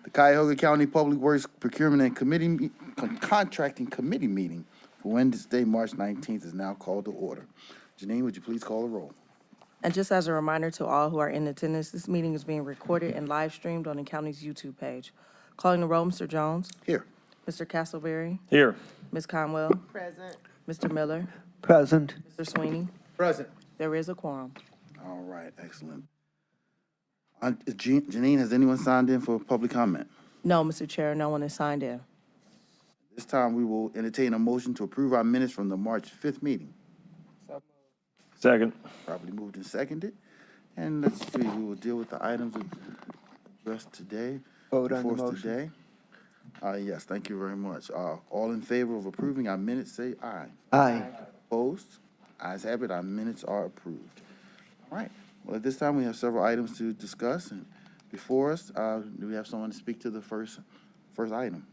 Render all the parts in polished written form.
The Cuyahoga County Public Works Procurement and Contracting Committee meeting for Wednesday, March 19th is now called to order. Janine, would you please call the roll? And just as a reminder to all who are in attendance, this meeting is being recorded and live streamed on the county's YouTube page. Calling the roll, Mr. Jones. Here. Mr. Castleberry. Here. Ms. Conwell. Present. Mr. Miller. Present. Mr. Sweeney. Present. There is a quorum. All right, excellent. Janine, has anyone signed in for public comment? No, Mr. Chair, no one is signed in. This time, we will entertain a motion to approve our minutes from the March 5th meeting. Second. Properly moved and seconded. And let's see, we will deal with the items addressed today. Vote on the before us motion. Today. Yes, thank you very much. All in favor of approving our minutes, say aye. Aye. Opposed? Ayes have it, our minutes are approved. All right, well, at this time, we have several items to discuss, and before us, do we have someone to speak to the first item?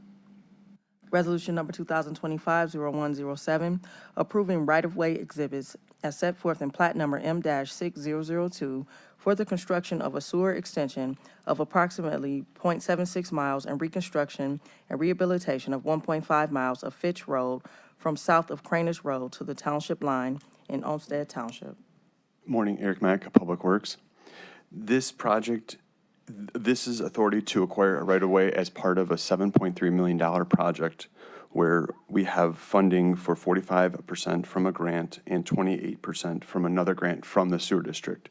Resolution number 2025-0107, approving right-of-way exhibits as set forth in plat number M-6002 for the construction of a sewer extension of approximately .76 miles and reconstruction and rehabilitation of 1.5 miles of Fitch Road from south of Cranus Road to the township line in Olmsted Township. Morning, Eric Mack, Public Works. This project, this is authority to acquire a right-of-way as part of a $7.3 million project where we have funding for 45% from a grant and 28% from another grant from the sewer district.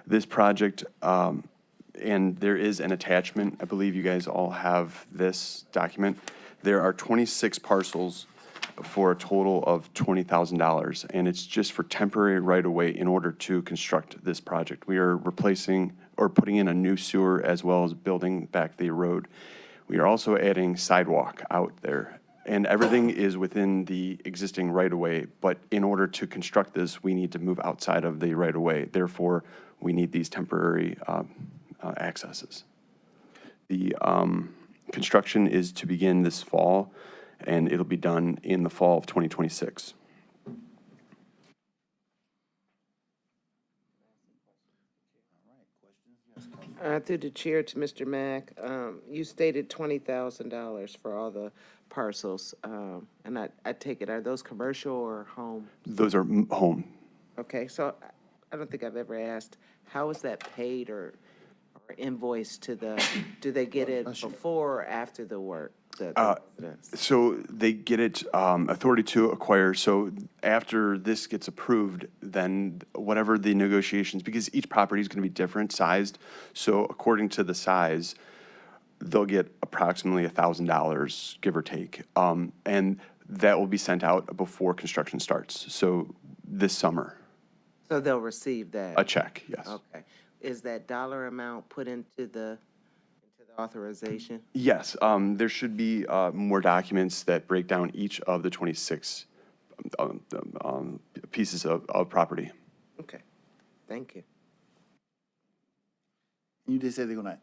This project, and there is an attachment, I believe you guys all have this document. There are 26 parcels for a total of $20,000, and it's just for temporary right-of-way in order to construct this project. We are replacing or putting in a new sewer as well as building back the road. We are also adding sidewalk out there, and everything is within the existing right-of-way, but in order to construct this, we need to move outside of the right-of-way. Therefore, we need these temporary accesses. The construction is to begin this fall, and it'll be done in the fall of 2026. Through the chair to Mr. Mack, you stated $20,000 for all the parcels, and I take it, are those commercial or home? Those are home. Okay, so I don't think I've ever asked, how is that paid or invoiced to the, do they get it before or after the work? So they get it, authority to acquire. So after this gets approved, then whatever the negotiations, because each property is going to be different sized. So according to the size, they'll get approximately $1,000, give or take. And that will be sent out before construction starts. So this summer. So they'll receive that? A check, yes. Okay. Is that dollar amount put into the authorization? Yes, there should be more documents that break down each of the 26 pieces of property. Okay, thank you. You just said they're going to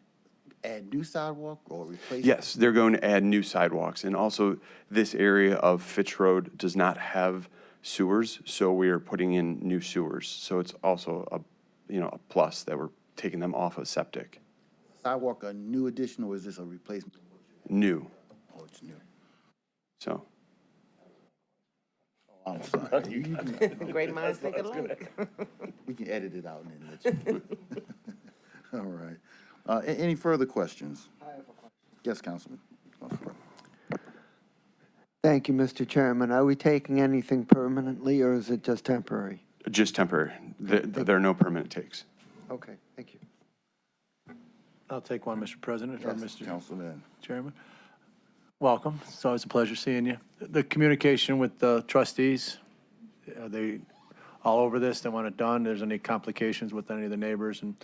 add new sidewalk or replace? Yes, they're going to add new sidewalks, and also this area of Fitch Road does not have sewers, so we are putting in new sewers. So it's also a plus that we're taking them off of septic. Sidewalk a new addition, or is this a replacement? New. Oh, it's new. So. Oh, I'm sorry. Great minds think alike. We can edit it out and then let you. All right. Any further questions? I have a question. Yes, Councilman. Thank you, Mr. Chairman. Are we taking anything permanently, or is it just temporary? Just temporary. There are no permanent takes. Okay, thank you. I'll take one, Mr. President, or Yes, Mr. Councilman. Chairman. Welcome. It's always a pleasure seeing you. The communication with the trustees, are they all over this? They want it done? There's any complications with any of the neighbors? And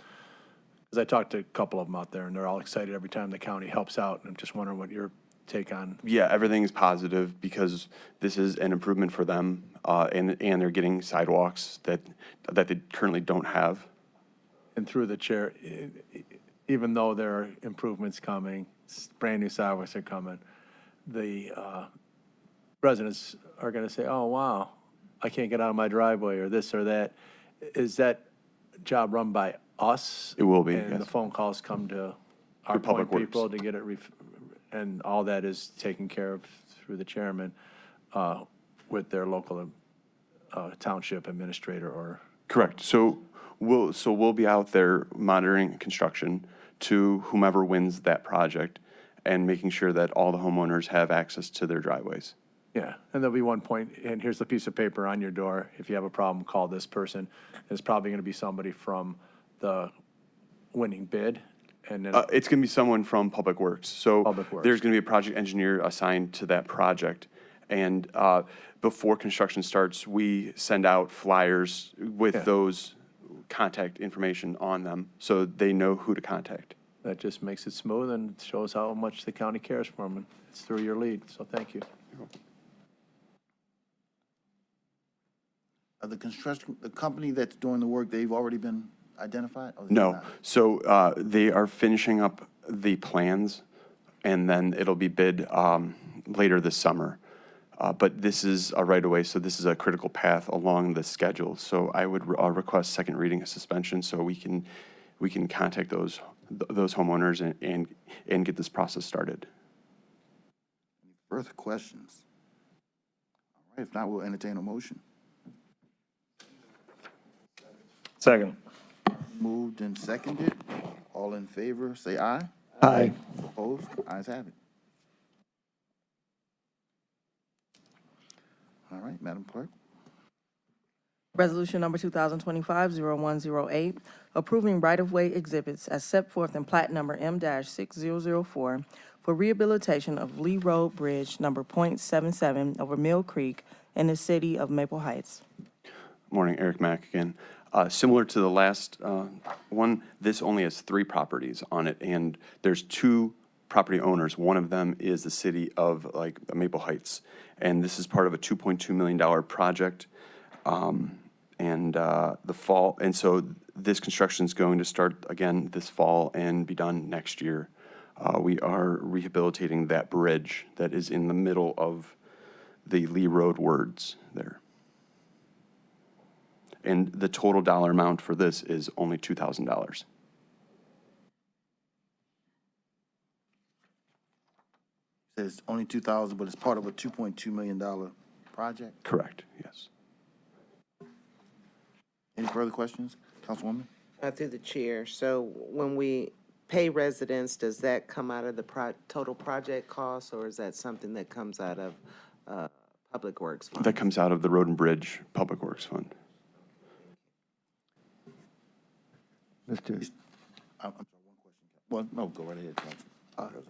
because I talked to a couple of them out there, and they're all excited every time the county helps out. And I'm just wondering what your take on. Yeah, everything's positive because this is an improvement for them, and they're getting sidewalks that they currently don't have. And through the chair, even though there are improvements coming, brand new sidewalks are coming, the residents are going to say, oh, wow, I can't get out of my driveway or this or that. Is that job run by us? It will be, And yes. the phone calls come to our Public point Works. people to get it, and all that is taken care of through the chairman with their local township administrator or. Correct. So we'll be out there monitoring construction to whomever wins that project and making sure that all the homeowners have access to their driveways. Yeah, and there'll be one point, and here's the piece of paper on your door. If you have a problem, call this person. It's probably going to be somebody from the winning bid, and then, It's going to be someone from Public Works. So Public Works. there's going to be a project engineer assigned to that project. And before construction starts, we send out flyers with Yeah. those contact information on them so they know who to contact. that just makes it smooth and shows how much the county cares for them. And it's through your lead, so thank you. The construction, the company that's doing the work, they've already been identified? Or No. not? So they are finishing up the plans, and then it'll be bid later this summer. But this is a right-of-way, so this is a critical path along the schedule. So I would request second reading of suspension so we can contact those homeowners and get this process started. Further questions? All right, if not, we'll entertain a motion. Second. Moved and seconded. All in favor, say aye. Aye. Opposed? Ayes have it. All right, Madam Clerk. Resolution number 2025-0108, approving right-of-way exhibits as set forth in plat number M-6004 for rehabilitation of Lee Road Bridge number .77 over Mill Creek in the city of Maple Heights. Morning, Eric Mack again. Similar to the last one, this only has 3 properties on it, and there's 2 property owners. One of them is the city of Maple Heights, and this is part of a $2.2 million project. And so this construction is going to start again this fall and be done next year. We are rehabilitating that bridge that is in the middle of the Lee Road words there. And the total dollar amount for this is only $2,000. Says only 2,000, but it's part of a $2.2 million project. Correct, yes. Any further questions, Councilwoman? Through the chair, so when we pay residents, does that come out of the total project cost, or is that something that comes out of Public Works Fund? That comes out of the Road and Bridge Public Works Fund. Mr. I'm sorry, one question. Well, no, go right ahead, Council.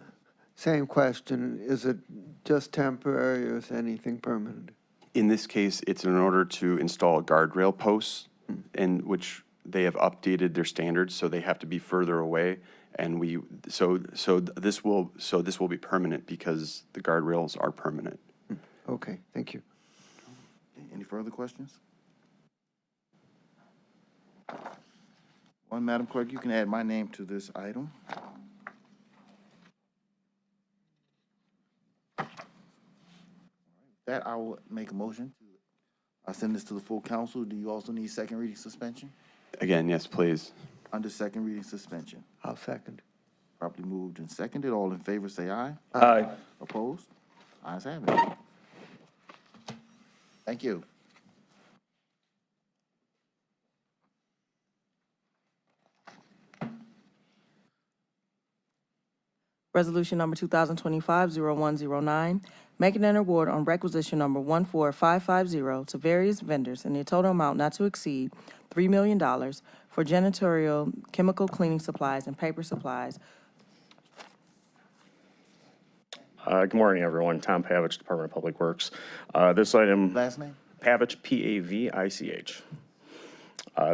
Same question. Is it just temporary or is anything permanent? In this case, it's in order to install guardrail posts, in which they have updated their standards, so they have to be further away. And so this will be permanent because the guardrails are permanent. Okay, thank you. Any further questions? Well, Madam Clerk, you can add my name to this item. That I will make a motion to send this to the full council. Do you also need second reading suspension? Again, yes, please. Under second reading suspension. I'll second. Properly moved and seconded. All in favor, say aye. Aye. Opposed? Ayes have it. Thank you. Resolution number 2025-0109, making an award on requisition number 14550 to various vendors in a total amount not to exceed $3 million for janitorial, chemical cleaning supplies, and paper supplies. Good morning, everyone. Tom Pavich, Department of Public Works. This item, Last name? Pavich, P-A-V-I-C-H.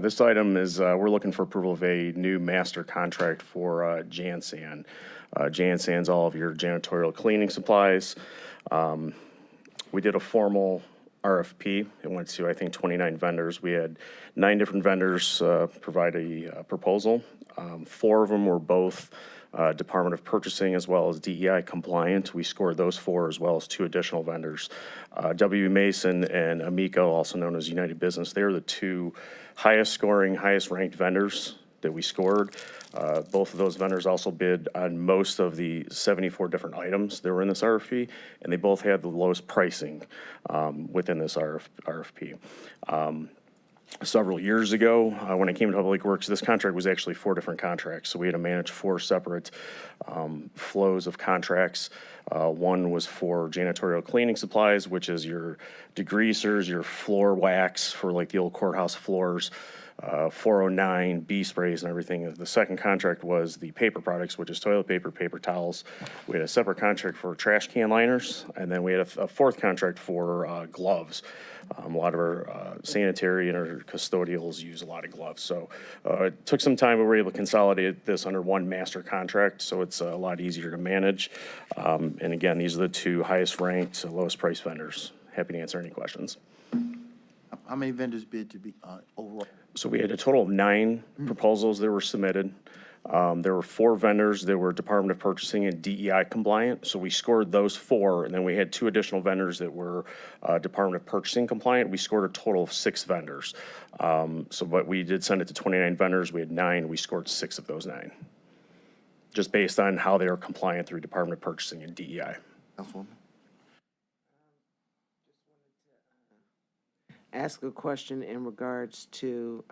This item is, we're looking for approval of a new master contract for Jansan. Jansan's all of your janitorial cleaning supplies. We did a formal RFP. It went to, I think, 29 vendors. We had 9 different vendors provide a proposal. 4 of them were both Department of Purchasing as well as DEI compliant. We scored those 4 as well as 2 additional vendors. W. Mason and Amico, also known as United Business, they're the 2 highest scoring, highest ranked vendors that we scored. Both of those vendors also bid on most of the 74 different items that were in this RFP, and they both had the lowest pricing within this RFP. Several years ago, when I came to Public Works, this contract was actually 4 different contracts. So we had to manage 4 separate flows of contracts. One was for janitorial cleaning supplies, which is your degreasers, your floor wax for like the old courthouse floors, 409, bee sprays and everything. The second contract was the paper products, which is toilet paper, paper towels. We had a separate contract for trash can liners, and then we had a fourth contract for gloves. A lot of our sanitary and our custodials use a lot of gloves. So it took some time, but we were able to consolidate this under one master contract, so it's a lot easier to manage. And again, these are the 2 highest ranked, lowest price vendors. Happy to answer any questions. How many vendors bid to be overall? So we had a total of 9 proposals that were submitted. There were 4 vendors that were Department of Purchasing and DEI compliant. So we scored those 4, and then we had 2 additional vendors that were Department of Purchasing compliant. We scored a total of 6 vendors. But we did send it to 29 vendors. We had 9. We scored 6 of those 9, just based on how they are compliant through Department of Purchasing and DEI. Councilwoman? Ask a question in regards to,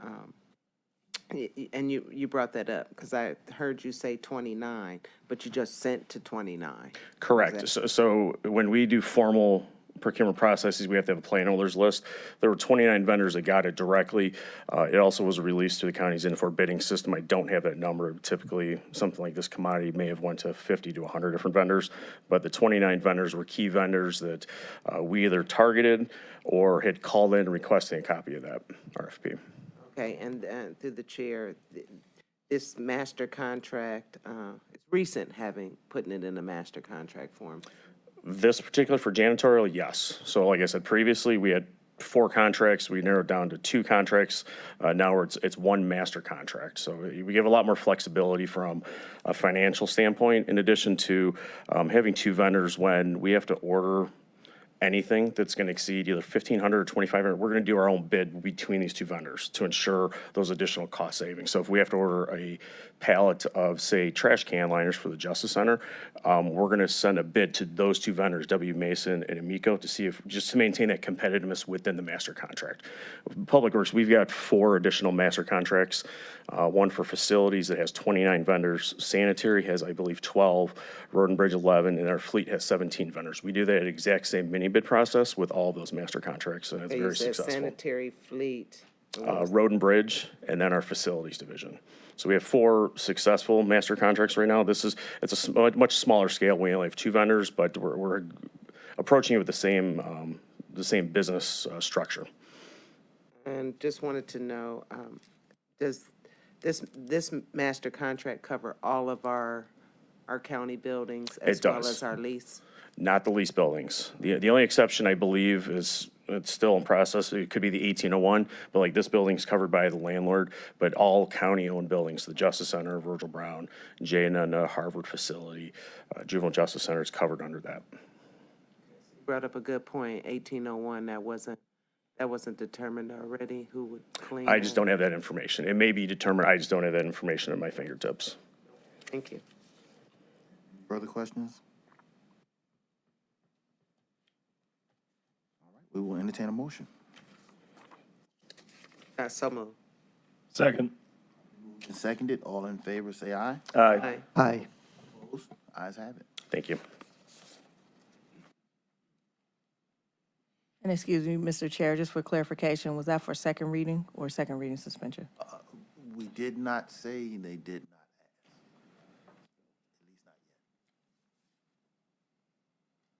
and you brought that up, because I heard you say 29, but you just sent to 29. Correct. So when we do formal procurement processes, we have to have a plan holders list. There were 29 vendors that got it directly. It also was released to the county's Infor bidding system. I don't have that number. Typically, something like this commodity may have went to 50 to 100 different vendors, but the 29 vendors were key vendors that we either targeted or had called in requesting a copy of that RFP. Okay, and through the chair, this master contract, it's recent putting it in a master contract form. This particular for janitorial, yes. So like I said previously, we had 4 contracts. We narrowed down to 2 contracts. Now it's one master contract. So we give a lot more flexibility from a financial standpoint, in addition to having 2 vendors when we have to order anything that's going to exceed either 1,500 or 2,500, we're going to do our own bid between these 2 vendors to ensure those additional cost savings. So if we have to order a pallet of, say, trash can liners for the Justice Center, we're going to send a bid to those 2 vendors, W. Mason and Amico, to see if, just to maintain that competitiveness within the master contract. Public Works, we've got 4 additional master contracts, one for facilities that has 29 vendors, sanitary has, I believe, 12, road and bridge 11, and our fleet has 17 vendors. We do that exact same mini bid process with all of those master contracts, and it's Okay, very you said successful. sanitary fleet. Road and bridge, and then our facilities division. So we have 4 successful master contracts right now. It's a much smaller scale. We only have 2 vendors, but we're approaching it with the same business structure. And just wanted to know, does this master contract cover all of our county buildings as well does. as our lease? Not the lease buildings. The only exception, I believe, is it's still in process. It could be the 1801, but like this building's covered by the landlord, but all county-owned buildings, the Justice Center, Virgil Brown, J&N, Harvard facility, Juvenile Justice Center is covered under that. You brought up a good point, 1801, that wasn't determined already, who would clean? I just don't have that information. It may be determined, I just don't have that information at my fingertips. Thank you. Further questions? All right, we will entertain a motion. So moved. Second. And seconded, all in favor, say aye. Aye. Aye. Opposed? Ayes have it. Thank you. And excuse me, Mr. Chair, just for clarification, was that for second reading or second reading suspension? We did not say they did not ask. At least not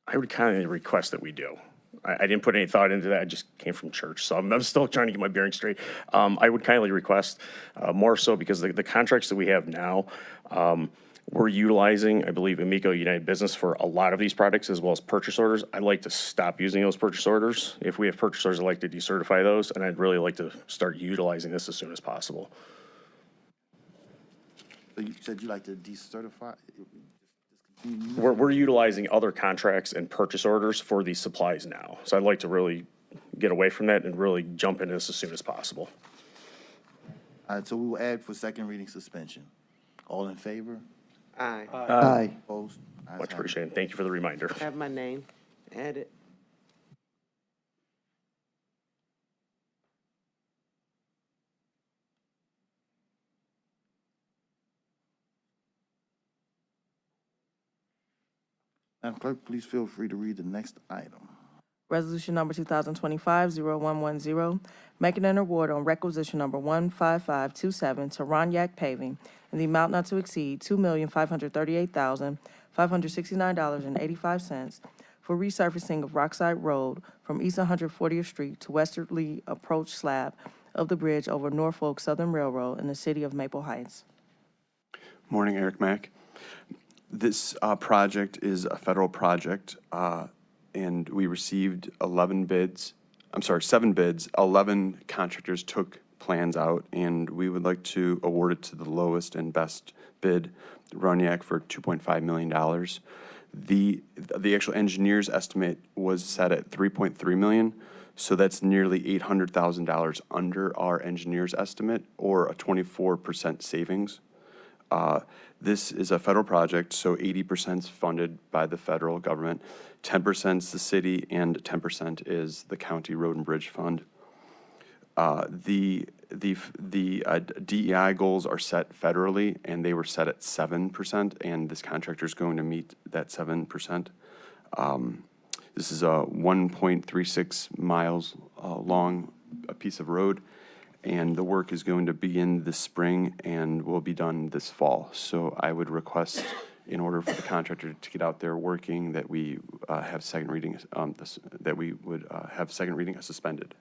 yet. I would kind of request that we do. I didn't put any thought into that. I just came from church, so I'm still trying to get my bearings straight. I would kindly request, more so because the contracts that we have now, we're utilizing, I believe, Amico United Business for a lot of these products as well as purchase orders. I'd like to stop using those purchase orders. If we have purchase orders, I'd like to decertify those, and I'd really like to start utilizing this as soon as possible. So you said you'd like to decertify? We're utilizing other contracts and purchase orders for these supplies now. So I'd like to really get away from that and really jump into this as soon as possible. All right, so we will add for second reading suspension. All in favor? Aye. Aye. Opposed? Ayes have Much it. appreciated. Thank you for the reminder. Have my name added. Madam Clerk, please feel free to read the next item. Resolution number 2025-0110, making an award on requisition number 15527 to Roniak Paving in the amount not to exceed $2,538,569.85 for resurfacing of Rockside Road from East 140th Street to westerly approach slab of the bridge over Norfolk Southern Railroad in the city of Maple Heights. Morning, Eric Mack. This project is a federal project, and we received 7 bids. 11 contractors took plans out, and we would like to award it to the lowest and best bid, Roniak, for $2.5 million. The actual engineer's estimate was set at $3.3 million, so that's nearly $800,000 under our engineer's estimate, or a 24% savings. This is a federal project, so 80% is funded by the federal government, 10% is the city, and 10% is the county road and bridge fund. The DEI goals are set federally, and they were set at 7%, and this contractor is going to meet that 7%. This is a 1.36 miles long a piece of road, and the work is going to begin this spring and will be done this fall. So I would request, in order for the contractor to get out there working, that we have second reading, that we would have second reading as suspended.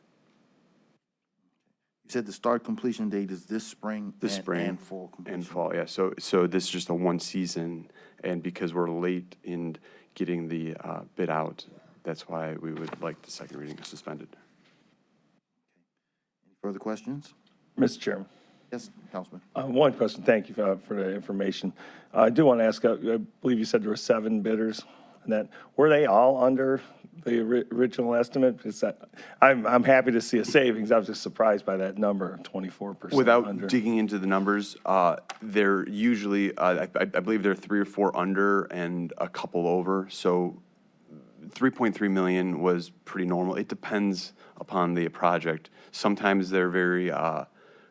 You said the start completion date is this spring? This spring and fall completion? And fall, yeah. So this is just a one season, and because we're late in getting the bid out, that's why we would like the second reading suspended. Any further questions? Mr. Chairman, Yes, Councilman. one question. Thank you for the information. I do want to ask, I believe you said there were 7 bidders, and that, were they all under the original estimate? I'm happy to see a savings. I was just surprised by that number, 24% Without under. digging into the numbers, they're usually, I believe there are 3 or 4 under and a couple over. So 3.3 million was pretty normal. It depends upon the project. Sometimes they're very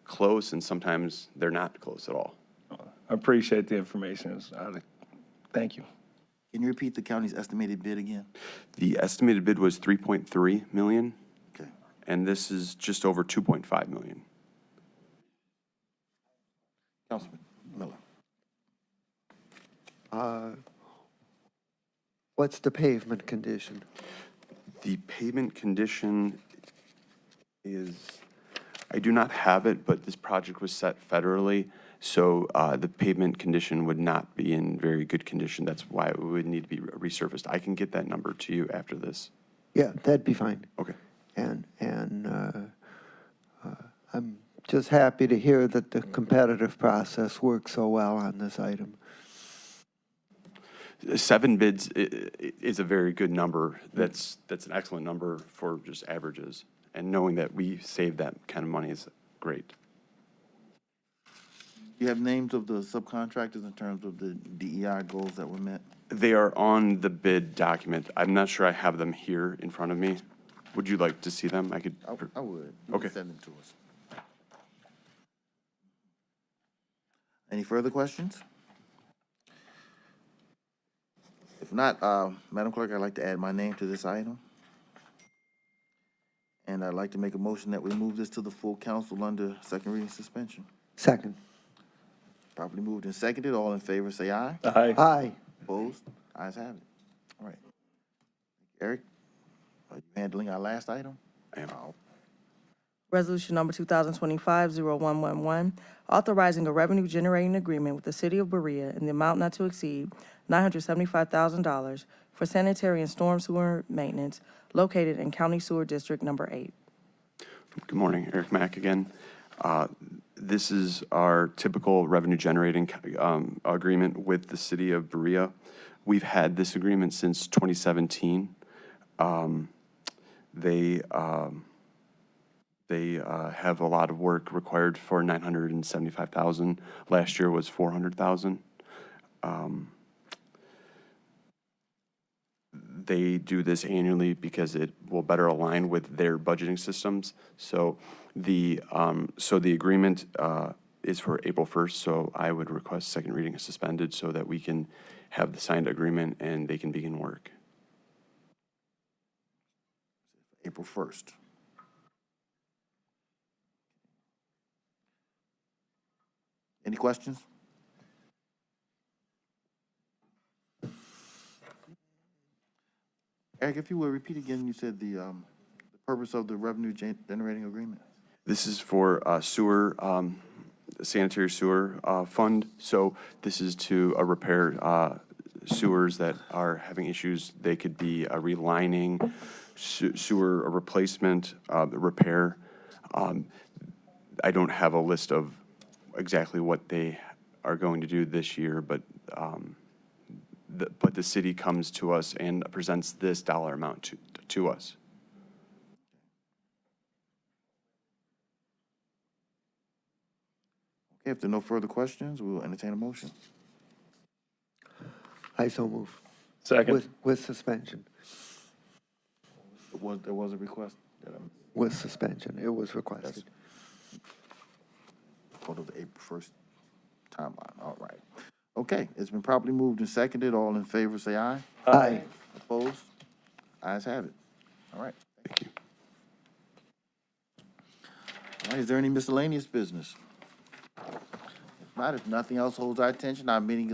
close, and sometimes they're not close at all. I appreciate the information. Thank you. Can you repeat the county's estimated bid again? The estimated bid was 3.3 million, Okay. and this is just over 2.5 million. Councilman Miller. What's the pavement condition? The pavement condition is, I do not have it, but this project was set federally, so the pavement condition would not be in very good condition. That's why it would need to be resurfaced. I can get that number to you after this. Yeah, that'd be fine. Okay. And I'm just happy to hear that the competitive process worked so well on this item. 7 bids is a very good number. That's an excellent number for just averages. And knowing that we save that kind of money is great. You have names of the subcontractors in terms of the DEI goals that were met? They are on the bid document. I'm not sure I have them here in front of me. Would you like to see them? I could. I would. You Okay. can send them to us. Any further questions? If not, Madam Clerk, I'd like to add my name to this item. And I'd like to make a motion that we move this to the full council under second reading suspension. Second. Properly moved and seconded. All in favor, say aye. Aye. Aye. Opposed? Ayes have it. All right. Eric, are you handling our last item? I am. Resolution number 2025-0111, authorizing a revenue-generating agreement with the City of Berea in the amount not to exceed $975,000 for sanitary and storm sewer maintenance located in County Sewer District Number 8. Good morning, Eric Mack again. This is our typical revenue-generating agreement with the city of Berea. We've had this agreement since 2017. They have a lot of work required for 975,000. Last year was 400,000. They do this annually because it will better align with their budgeting systems. So the agreement is for April 1st, so I would request second reading is suspended so that we can have the signed agreement and they can begin work. April 1st. Any questions? Eric, if you would repeat again, you said the purpose of the revenue generating agreement. This is for sewer, sanitary sewer fund. So this is to repair sewers that are having issues. They could be relining, sewer replacement, repair. I don't have a list of exactly what they are going to do this year, but the city comes to us and presents this dollar amount to us. Okay, if there are no further questions, we will entertain a motion. I so move. Second. With suspension. There was a request that I'm, With suspension. It was requested. go to the April 1st timeline. All right. Okay, it's been properly moved and seconded. All in favor, say aye. Aye. Opposed? Ayes have it. All right. Thank you. All right, is there any miscellaneous business? If not, if nothing else holds our attention, our meeting is